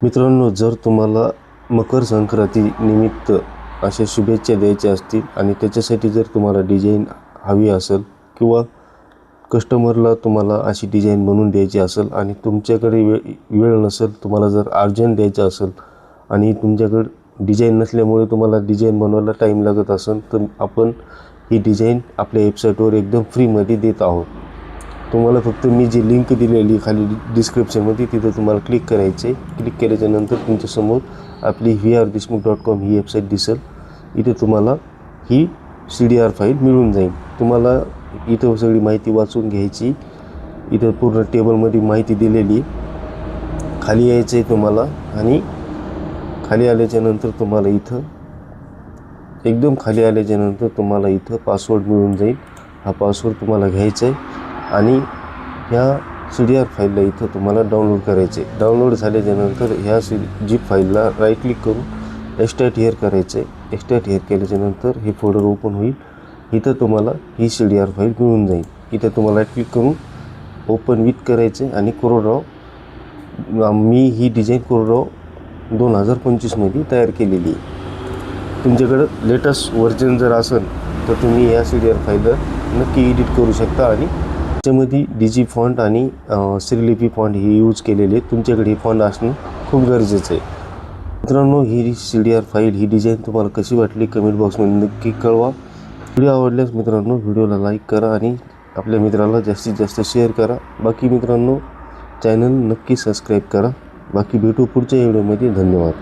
मित्रांनो, जर तुम्हाला मकर संक्रांती निमित्त अशा शुभेच्छा द्यायच्या असतील आणि त्याच्यासाठी जर तुम्हाला डिझाईन हवी असेल किंवा कस्टमरला तुम्हाला अशी डिझाईन बनवून द्यायची असेल आणि तुमच्याकडे वेळ नसेल, तुम्हाला जर अर्जंट द्यायचं असेल आणि तुमच्याकडे डिझाईन नसल्यामुळे तुम्हाला डिझाईन बनवायला टाईम लागत असेल, तर आपण ही डिझाईन आपल्या वेबसाईटवर एकदम फ्रीमध्ये देत आहोत. तुम्हाला फक्त मी जी लिंक दिलेली खाली डिस्क्रिप्शनमध्ये तिथं तुम्हाला क्लिक करायचे. क्लिक केल्याच्यानंतर तुमच्यासमोर आपली vrdeshmukh.com ही वेबसाईट दिसेल. इथे तुम्हाला ही CDR फाईल मिळून जाईल. तुम्हाला इथं सगळी माहिती वाचून घ्यायची. इथं पूर्ण टेबलमध्ये माहिती दिलेली. खाली यायचं आहे तुम्हाला आणि खाली आल्याच्यानंतर तुम्हाला इथं एकदम खाली आल्याच्यानंतर तुम्हाला इथं पासवर्ड मिळून जाईल. हा पासवर्ड तुम्हाला घ्यायचा आहे आणि ह्या CDR फाईलला इथं तुम्हाला डाउनलोड करायचे. डाउनलोड झाल्याच्यानंतर ह्या झिप फाईलला राईट क्लिक करून एक्स्ट्रॅक्ट हिअर करायचे. एक्स्ट्रॅक्ट हिअर केल्याच्यानंतर हे फोल्डर ओपन होईल. इथं तुम्हाला ही CDR फाईल मिळून जाईल. इथं तुम्हाला राईट क्लिक करून ओपन विथ करायचे आणि कोरडराव मी ही डिझाईन कोरडराव 2025मध्ये तयार केलेली आहे. तुमच्याकडं लेटेस्ट व्हर्जन जर असेल तर तुम्ही या CDR फाईलला नक्की एडिट करू शकता आणि त्याच्यामध्ये डिजी फॉन्ट आणि श्रीलिपी फॉन्ट हे यूज केलेले. तुमच्याकडे हे फॉन्ट असणं खूप गरजेचं आहे. मित्रांनो, ही CDR फाईल ही डिझाईन तुम्हाला कशी वाटली कमेंट बॉक्समध्ये नक्की कळवा. व्हिडिओ आवडल्यास मित्रांनो व्हिडिओला लाईक करा आणि आपल्या मित्राला जास्तीत जास्त शेअर करा. बाकी मित्रांनो, चॅनल नक्की सबस्क्राईब करा. बाकी भेटू पुढच्या व्हिडिओमध्ये. धन्यवाद.